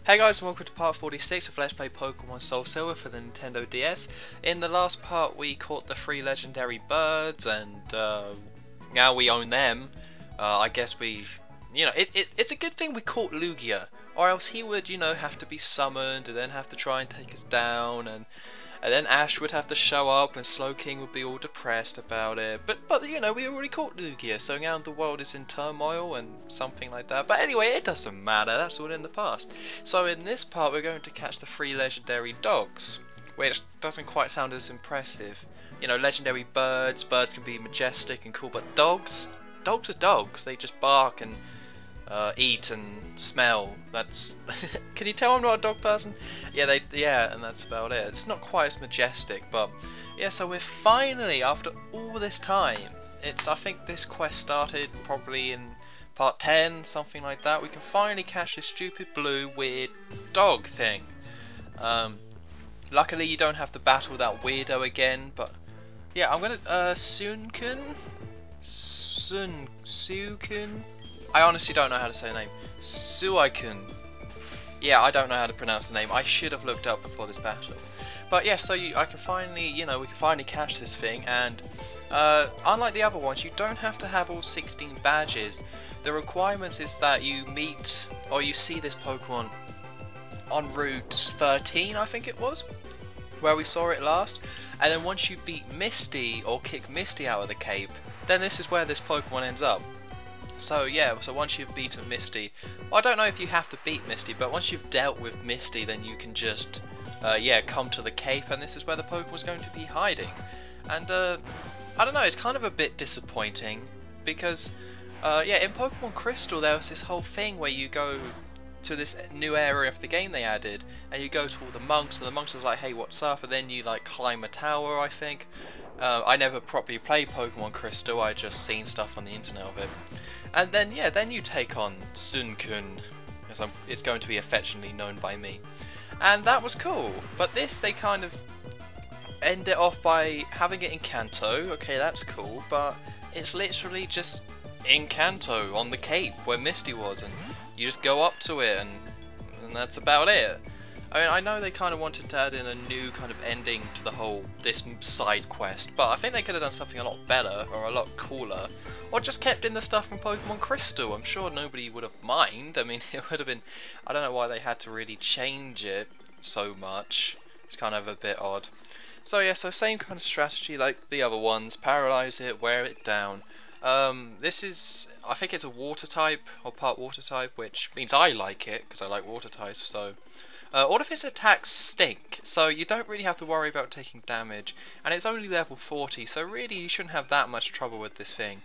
Hey guys, and welcome to part 46 of Let's Play Pokemon SoulSilver for the Nintendo DS. In the last part we caught the 3 legendary birds and now we own them. I guess it's a good thing we caught Lugia, or else he would, have to be summoned and then have to try and take us down, and then Ash would have to show up and Slowking would be all depressed about it. But we already caught Lugia, so now the world is in turmoil and something like that. But anyway, it doesn't matter, that's all in the past. So in this part we're going to catch the 3 legendary dogs, which doesn't quite sound as impressive. Legendary birds can be majestic and cool, but dogs are dogs. They just bark and eat and smell. That's can you tell I'm not a dog person? Yeah, and that's about it. It's not quite as majestic, but yeah, so we're finally, after all this time, I think this quest started probably in part 10, something like that. We can finally catch this stupid blue weird dog thing. Luckily you don't have to battle that weirdo again, but yeah, I'm gonna Sunkun. I honestly don't know how to say the name. Suikun. Yeah, I don't know how to pronounce the name. I should have looked up before this battle. But yeah, so I can finally, we can finally catch this thing, and unlike the other ones, you don't have to have all 16 badges. The requirement is that you meet, or you see this Pokemon on Route 13, I think it was, where we saw it last, and then once you beat Misty, or kick Misty out of the cape, then this is where this Pokemon ends up. So yeah, so once you've beaten Misty, well, I don't know if you have to beat Misty, but once you've dealt with Misty, then you can just, come to the cape, and this is where the Pokemon's going to be hiding. And, I don't know, it's kind of a bit disappointing, because, in Pokemon Crystal there was this whole thing where you go to this new area of the game they added, and you go to all the monks, and the monks are like, hey, what's up, and then you, climb a tower, I think. I never properly played Pokemon Crystal, I just seen stuff on the internet of it. And then, then you take on Sunkun, as it's going to be affectionately known by me. And that was cool, but this, they kind of end it off by having it in Kanto. Okay, that's cool, but it's literally just in Kanto, on the cape, where Misty was, and you just go up to it, and that's about it. I mean, I know they kind of wanted to add in a new kind of ending to this side quest, but I think they could have done something a lot better, or a lot cooler, or just kept in the stuff from Pokemon Crystal. I'm sure nobody would have minded. I mean, it would have been, I don't know why they had to really change it so much. It's kind of a bit odd. So yeah, so same kind of strategy like the other ones, paralyze it, wear it down. This is, I think it's a water type, or part water type, which means I like it, because I like water types, so... all of its attacks stink, so you don't really have to worry about taking damage, and it's only level 40, so really you shouldn't have that much trouble with this thing.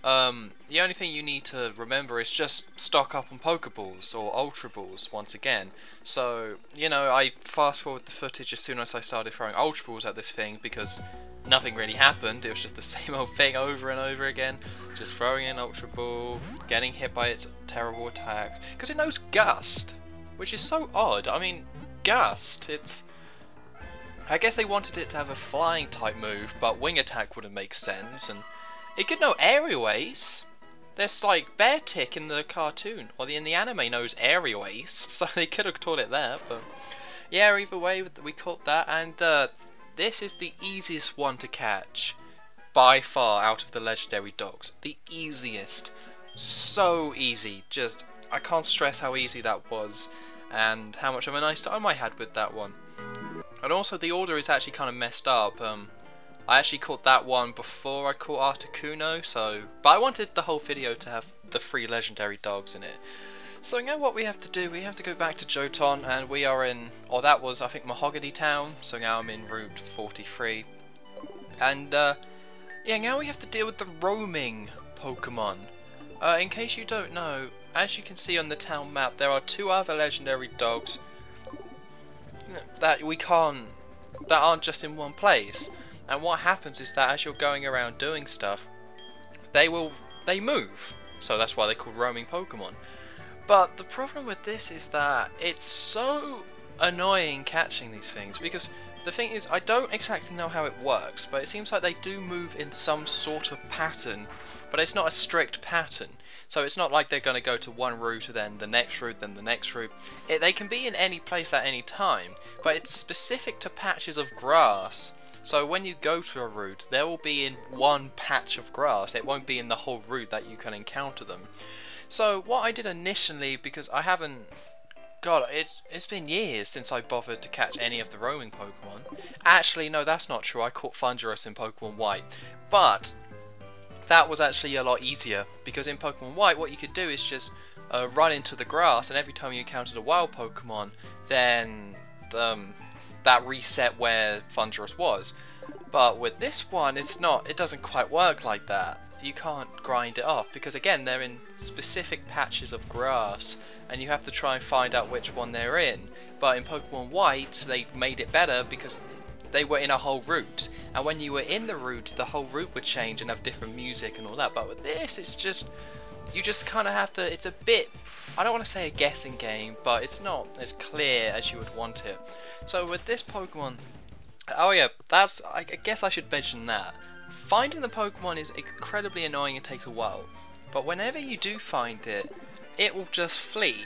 The only thing you need to remember is just stock up on Pokeballs, or Ultra Balls, once again. So, I fast forward the footage as soon as I started throwing Ultra Balls at this thing, because nothing really happened. It was just the same old thing over and over again, just throwing in Ultra Ball, getting hit by its terrible attacks, because it knows Gust, which is so odd. I mean, Gust, I guess they wanted it to have a flying type move, but Wing Attack wouldn't make sense, and it could know Aerial Ace. There's Bear Tick in the cartoon, or in the anime knows Aerial Ace, so they could have taught it that, but yeah, either way, we caught that, and this is the easiest one to catch, by far, out of the legendary dogs. The easiest. So easy. Just, I can't stress how easy that was, and how much of a nice time I had with that one. And also the order is actually kind of messed up. I actually caught that one before I caught Articuno, but I wanted the whole video to have the 3 legendary dogs in it. So now what we have to do, we have to go back to Johton, and we are in, or that was I think Mahogany Town, so now I'm in Route 43. And yeah, now we have to deal with the roaming Pokemon. In case you don't know, as you can see on the town map, there are 2 other legendary dogs that aren't just in one place. And what happens is that as you're going around doing stuff, they move. So that's why they're called roaming Pokemon. But the problem with this is that it's so annoying catching these things, because the thing is, I don't exactly know how it works, but it seems like they do move in some sort of pattern, but it's not a strict pattern. So it's not like they're going to go to one route and then the next route, then the next route. They can be in any place at any time, but it's specific to patches of grass. So when you go to a route, they will be in one patch of grass. It won't be in the whole route that you can encounter them. So what I did initially, because I haven't... God, it's been years since I bothered to catch any of the roaming Pokemon. Actually, no, that's not true. I caught Thundurus in Pokemon White. But that was actually a lot easier, because in Pokemon White, what you could do is just run into the grass, and every time you encountered a wild Pokemon, then that reset where Thundurus was. But with this one, it doesn't quite work like that. You can't grind it off, because again, they're in specific patches of grass, and you have to try and find out which one they're in. But in Pokemon White, they made it better because they were in a whole route, and when you were in the route, the whole route would change and have different music and all that. But with this, it's just, you just kind of have to, it's a bit, I don't want to say a guessing game, but it's not as clear as you would want it. So with this Pokemon, oh yeah, I guess I should mention that. Finding the Pokemon is incredibly annoying and takes a while, but whenever you do find it, it will just flee.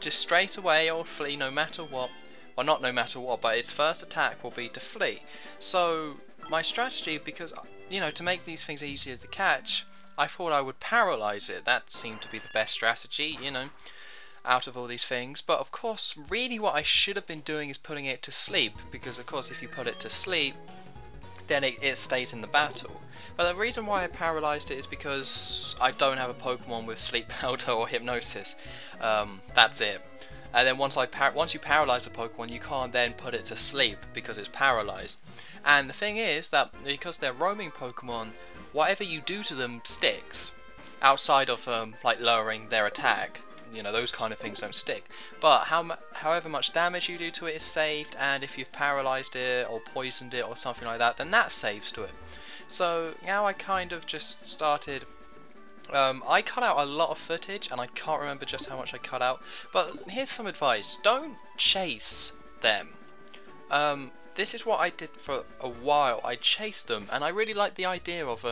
Just straight away it will flee no matter what. Well, not no matter what, but its first attack will be to flee. So my strategy, because, you know, to make these things easier to catch, I thought I would paralyze it. That seemed to be the best strategy, you know, out of all these things. But of course, really what I should have been doing is putting it to sleep, because of course if you put it to sleep, then it stays in the battle. But the reason why I paralyzed it is because I don't have a Pokemon with Sleep Powder or Hypnosis. That's it. And then once you paralyze a Pokemon, you can't then put it to sleep because it's paralyzed. And the thing is that because they're roaming Pokemon, whatever you do to them sticks. Outside of like lowering their attack, you know, those kind of things don't stick. But however much damage you do to it is saved, and if you've paralyzed it or poisoned it or something like that, then that saves to it. So now I kind of just started. I cut out a lot of footage, and I can't remember just how much I cut out. But here's some advice: don't chase them. This is what I did for a while. I chased them, and I really like the idea of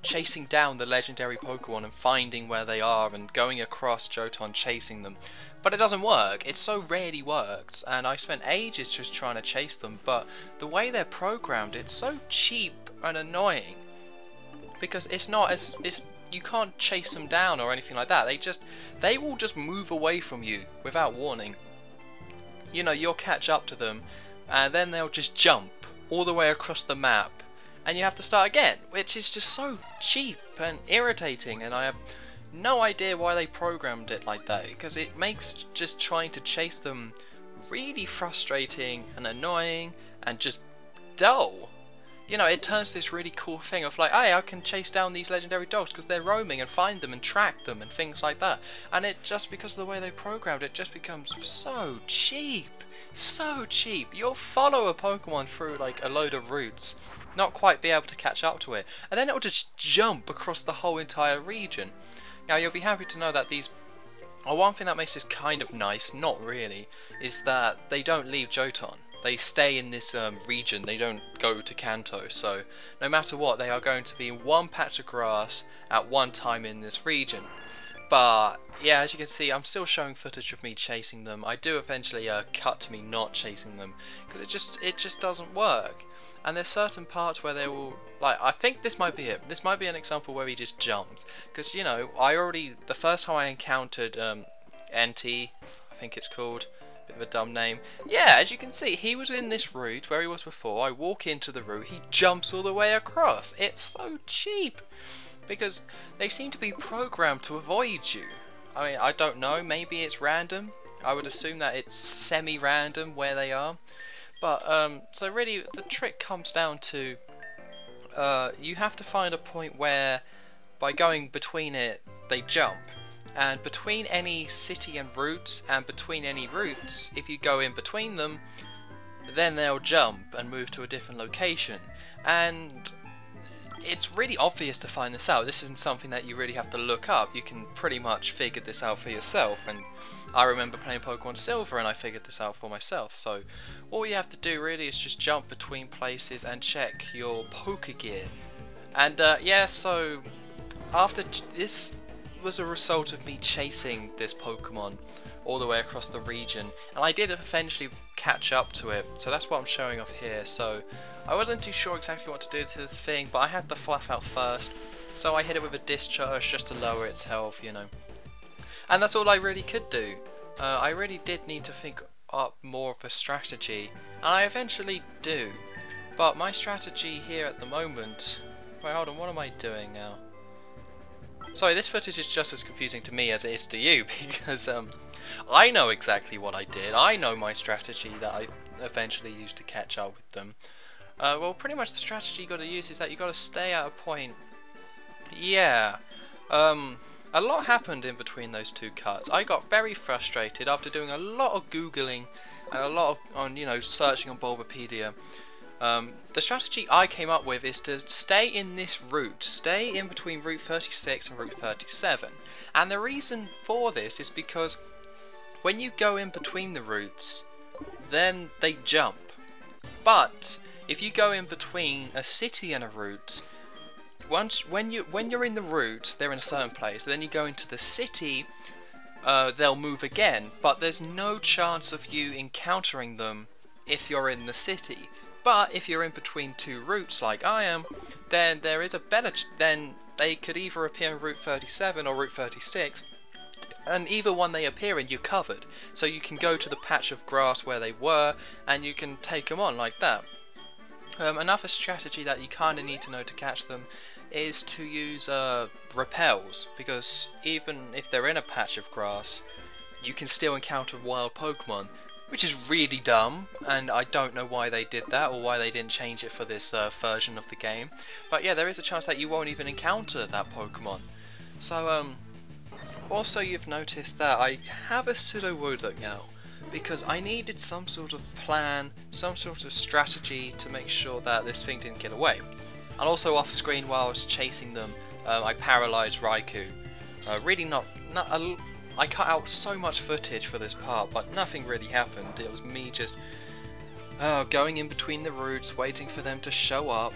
chasing down the legendary Pokemon and finding where they are and going across Johto chasing them. But it doesn't work. It so rarely works, and I spent ages just trying to chase them. But the way they're programmed, it's so cheap and annoying, because you can't chase them down or anything like that. They will just move away from you without warning. You know, you'll catch up to them, and then they'll just jump all the way across the map, and you have to start again, which is just so cheap and irritating, and I have no idea why they programmed it like that, because it makes just trying to chase them really frustrating and annoying and just dull. You know, it turns this really cool thing of like, hey, I can chase down these legendary dogs because they're roaming, and find them and track them and things like that. And it just, because of the way they programmed it, just becomes so cheap. So cheap. You'll follow a Pokemon through like a load of routes, not quite be able to catch up to it, and then it'll just jump across the whole entire region. Now you'll be happy to know that these... one thing that makes this kind of nice, not really, is that they don't leave Johto. They stay in this region, they don't go to Kanto, so no matter what, they are going to be in one patch of grass at one time in this region. But yeah, as you can see, I'm still showing footage of me chasing them. I do eventually cut to me not chasing them, because it just doesn't work. And there's certain parts where they will, like, I think this might be it. This might be an example where he just jumps, because, you know, the first time I encountered NT, I think it's called, bit of a dumb name. Yeah, as you can see, he was in this route where he was before. I walk into the route, he jumps all the way across. It's so cheap, because they seem to be programmed to avoid you. I mean, I don't know, maybe it's random. I would assume that it's semi-random where they are. But, so really, the trick comes down to, you have to find a point where, by going between it, they jump. And between any city and routes, and between any routes, if you go in between them, then they'll jump and move to a different location. And it's really obvious to find this out. This isn't something that you really have to look up. You can pretty much figure this out for yourself. And I remember playing Pokemon Silver and I figured this out for myself. So all you have to do really is just jump between places and check your Pokegear. And yeah, so after this, was a result of me chasing this Pokemon all the way across the region, and I did eventually catch up to it, so that's what I'm showing off here. So I wasn't too sure exactly what to do to this thing, but I had the fluff out first, so I hit it with a discharge just to lower its health, you know. And that's all I really could do. I really did need to think up more of a strategy, and I eventually do. But my strategy here at the moment... Wait, hold on, what am I doing now? Sorry, this footage is just as confusing to me as it is to you, because I know exactly what I did. I know my strategy that I eventually used to catch up with them. Well, pretty much the strategy you got to use is that you got to stay at a point. Yeah. A lot happened in between those two cuts. I got very frustrated after doing a lot of googling and a lot of searching on Bulbapedia. The strategy I came up with is to stay in this route, stay in between Route 36 and Route 37. And the reason for this is because when you go in between the routes, then they jump. But if you go in between a city and a route, when you're in the route, they're in a certain place. Then you go into the city, they'll move again. But there's no chance of you encountering them if you're in the city. But if you're in between two routes like I am, then there is a better then they could either appear in Route 37 or Route 36, and either one they appear in, you're covered. So you can go to the patch of grass where they were, and you can take them on like that. Another strategy that you kind of need to know to catch them is to use repels, because even if they're in a patch of grass, you can still encounter wild Pokemon. Which is really dumb, and I don't know why they did that or why they didn't change it for this version of the game. But yeah, there is a chance that you won't even encounter that Pokemon. So also you've noticed that I have a Sudowoodo now, because I needed some sort of plan, some sort of strategy to make sure that this thing didn't get away. And also off screen while I was chasing them, I paralysed Raikou. Really I cut out so much footage for this part, but nothing really happened. It was me just going in between the routes, waiting for them to show up.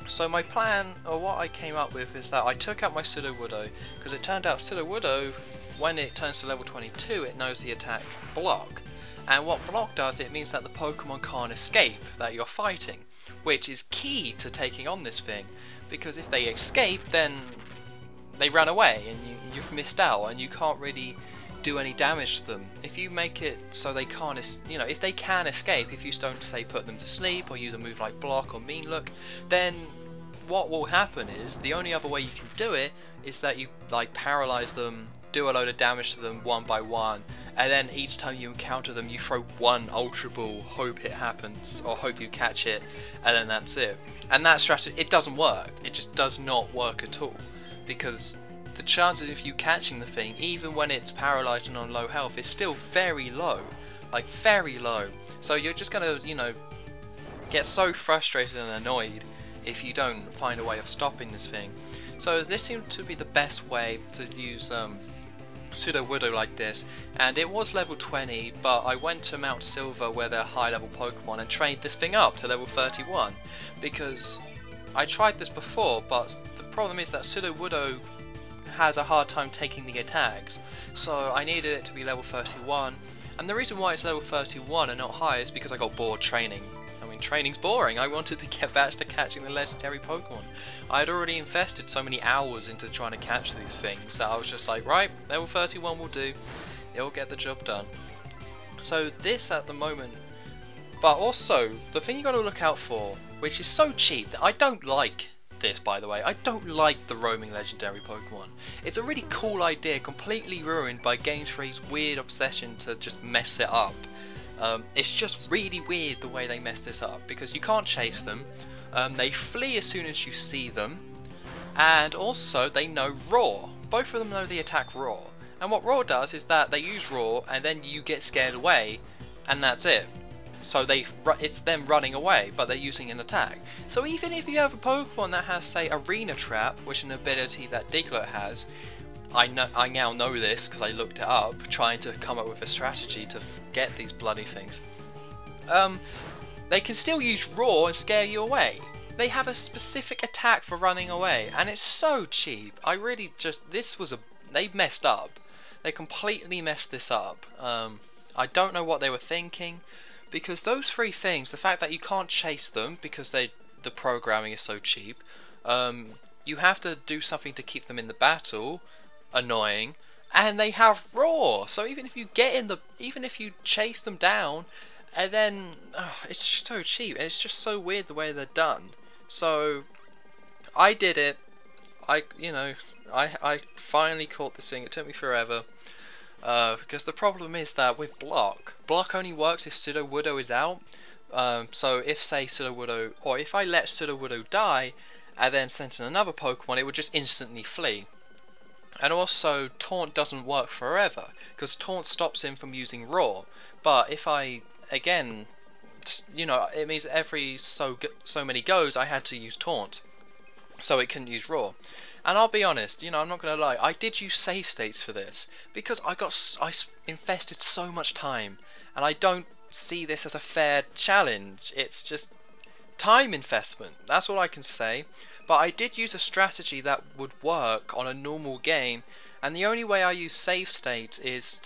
So my plan, or what I came up with, is that I took out my Sudowoodo, because it turned out Sudowoodo, when it turns to level 22, it knows the attack Block. And what Block does, it means that the Pokemon can't escape that you're fighting, which is key to taking on this thing, because if they escape, then they run away and you've missed out and you can't really do any damage to them. If you make it so they can't, if they can escape, if you don't say put them to sleep or use a move like Block or Mean Look, then what will happen is, the only other way you can do it is that you like paralyze them, do a load of damage to them one by one, and then each time you encounter them you throw one Ultra Ball, hope it happens, or hope you catch it, and then that's it. And that strategy, it doesn't work. It just does not work at all. Because the chances of you catching the thing, even when it's paralysed and on low health, is still very low. Like, very low. So you're just gonna, get so frustrated and annoyed if you don't find a way of stopping this thing. So this seemed to be the best way to use Sudowoodo like this, and it was level 20, but I went to Mount Silver where they're high level Pokemon and trained this thing up to level 31, because I tried this before, but the problem is that Sudowoodo has a hard time taking the attacks, so I needed it to be level 31, and the reason why it's level 31 and not higher is because I got bored training. I mean, training's boring. I wanted to get back to catching the legendary Pokemon. I had already invested so many hours into trying to catch these things that I was just like, right, level 31 will do, it'll get the job done. So this at the moment, but also the thing you got to look out for, which is so cheap that I don't like this, by the way. I don't like the roaming legendary Pokemon. It's a really cool idea, completely ruined by Game Freak's weird obsession to just mess it up. It's just really weird the way they mess this up, because you can't chase them, they flee as soon as you see them, and also they know Roar. Both of them know the attack Roar, and what Roar does is that they use Roar and then you get scared away, and that's it. So it's them running away, but they're using an attack. So even if you have a Pokemon that has, say, Arena Trap, which is an ability that Diglett has, I now know this because I looked it up, trying to come up with a strategy to get these bloody things. They can still use Roar and scare you away. They have a specific attack for running away, and it's so cheap. This was a they messed up. They completely messed this up. I don't know what they were thinking, because those three things, the fact that you can't chase them because the programming is so cheap, you have to do something to keep them in the battle, annoying, and they have roar. So even if you even if you chase them down, and then it's just so cheap. And it's just so weird the way they're done. So I did it. I finally caught this thing. It took me forever. Because the problem is that with block only works if Sudowoodo is out. So if, say, Sudowoodo, or if I let Sudowoodo die and then send in another Pokemon, it would just instantly flee. And also, Taunt doesn't work forever, because Taunt stops him from using Roar. But if I, again, it means every so many goes I had to use Taunt, so it couldn't use Roar. And I'll be honest, I'm not gonna lie, I did use save states for this because I invested so much time, and I don't see this as a fair challenge. It's just time investment. That's all I can say. But I did use a strategy that would work on a normal game, and the only way I use save state is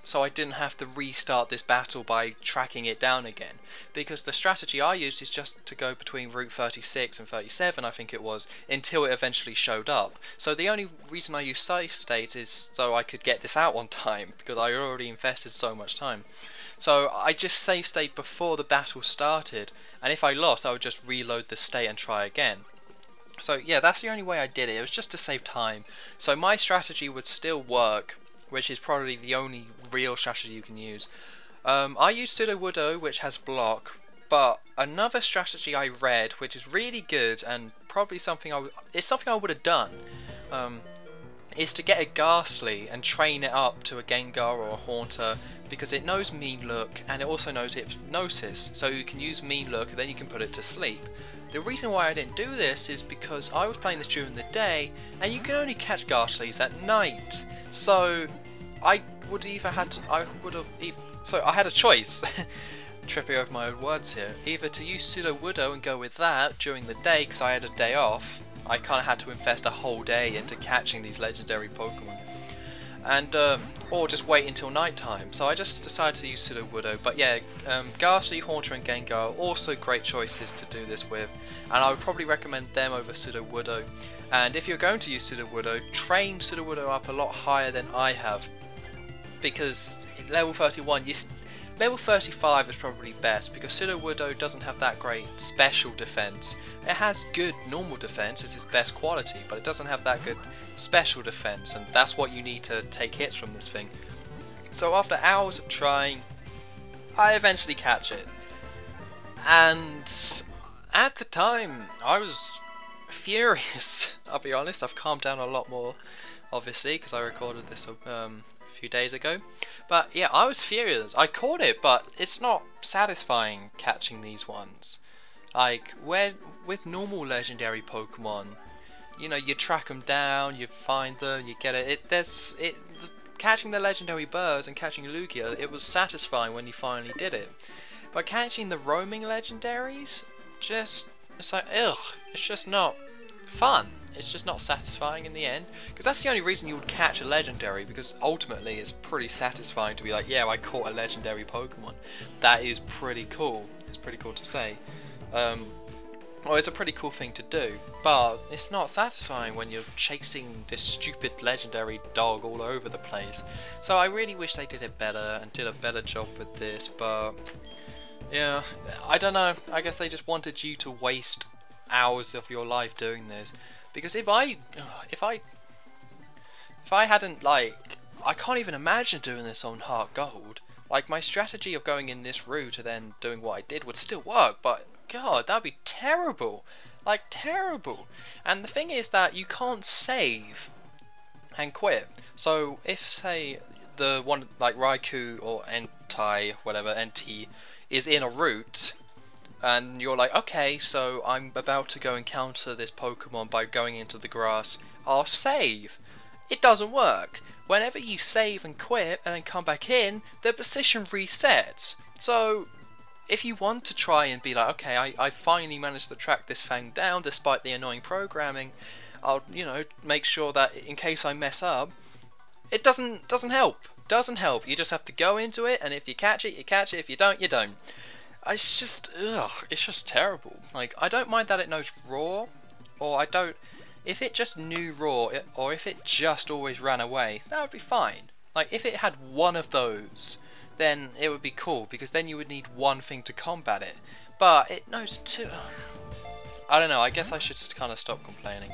so I didn't have to restart this battle by tracking it down again, because the strategy I used is just to go between Route 36 and 37, I think it was, until it eventually showed up. So the only reason I use save state is so I could get this out on time, because I already invested so much time. So I just save state before the battle started, and if I lost I would just reload the state and try again. So yeah, that's the only way I did it. It was just to save time. So my strategy would still work, which is probably the only real strategy you can use. I used Sudowoodo, which has block, but another strategy I read, which is really good and probably something I would have done, is to get a Ghastly and train it up to a Gengar or a Haunter, because it knows Mean Look and it also knows Hypnosis, so you can use Mean Look and then you can put it to sleep. The reason why I didn't do this is because I was playing this during the day and you can only catch Ghastlies at night. So I had a choice. Tripping over my own words here. Either to use Sudowoodo and go with that during the day because I had a day off. I kind of had to invest a whole day into catching these legendary Pokemon. And or just wait until night time. So I just decided to use Sudowoodo. But yeah, Ghastly, Haunter and Gengar are also great choices to do this with, and I would probably recommend them over Sudowoodo. And if you're going to use Sudowoodo, train Sudowoodo up a lot higher than I have, because level 31, level 35 is probably best, because Sudowoodo doesn't have that great special defense. It has good normal defense, it's its best quality, but it doesn't have that good special defense, and that's what you need to take hits from this thing. So after hours of trying, I eventually catch it, and at the time I was furious. I'll be honest, I've calmed down a lot more, obviously, because I recorded this a few days ago. But yeah, I was furious. I caught it, but it's not satisfying catching these ones. Like, with normal legendary Pokemon, you track them down, you find them, you get it. Catching the legendary birds and catching Lugia, it was satisfying when you finally did it. But catching the roaming legendaries, it's like, ugh, it's just not fun. It's just not satisfying in the end, because that's the only reason you would catch a legendary, because ultimately it's pretty satisfying to be like, yeah, I caught a legendary Pokemon. That is pretty cool. It's pretty cool to say. Well, it's a pretty cool thing to do, but it's not satisfying when you're chasing this stupid legendary dog all over the place. So I really wish they did it better and did a better job with this, but yeah, I don't know. I guess they just wanted you to waste hours of your life doing this. Because if I hadn't, like, I can't even imagine doing this on Heart Gold. Like, my strategy of going in this route and then doing what I did would still work, but god, that'd be terrible. Like, terrible. And the thing is that you can't save and quit. So if, say, the one like Raikou or NT is in a route, and you're like, okay, so I'm about to go encounter this Pokemon by going into the grass, I'll save. It doesn't work. Whenever you save and quit and then come back in, the position resets. So if you want to try and be like, okay, I finally managed to track this thing down despite the annoying programming, I'll, make sure that in case I mess up, it doesn't help. Doesn't help. You just have to go into it, and if you catch it, you catch it. If you don't, you don't. It's just, it's just terrible. Like, I don't mind that it knows raw, or I don't. If it just knew raw, or if it just always ran away, that would be fine. Like, if it had one of those, then it would be cool, because then you would need one thing to combat it. But it knows two. I don't know, I guess I should kind of stop complaining.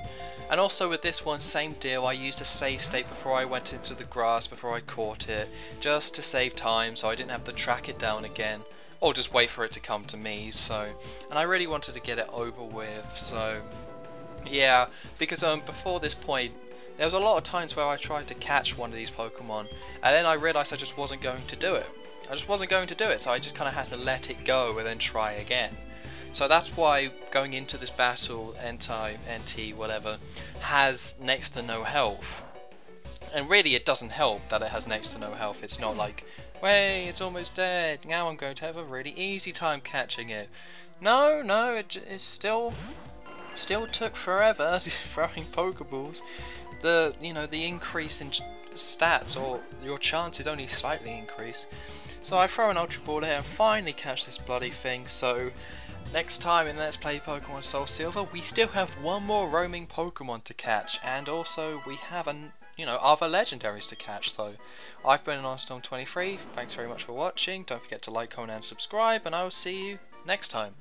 And also with this one, same deal, I used a save state before I went into the grass, before I caught it, just to save time so I didn't have to track it down again, or just wait for it to come to me, so... And I really wanted to get it over with, so... Yeah, because before this point, there was a lot of times where I tried to catch one of these Pokemon, and then I realised I just wasn't going to do it. I just wasn't going to do it, so I just kind of had to let it go and then try again. So that's why going into this battle, NT, whatever, has next to no health. And really it doesn't help that it has next to no health. It's not like, way, it's almost dead, now I'm going to have a really easy time catching it. No, it still took forever throwing Pokeballs. The increase in stats, or your chances only slightly increase. So I throw an Ultra Ball here and finally catch this bloody thing, so... Next time in Let's Play Pokemon SoulSilver, we still have one more roaming Pokemon to catch, and also we have other legendaries to catch. So I've been Storm23. Thanks very much for watching. Don't forget to like, comment, and subscribe, and I will see you next time.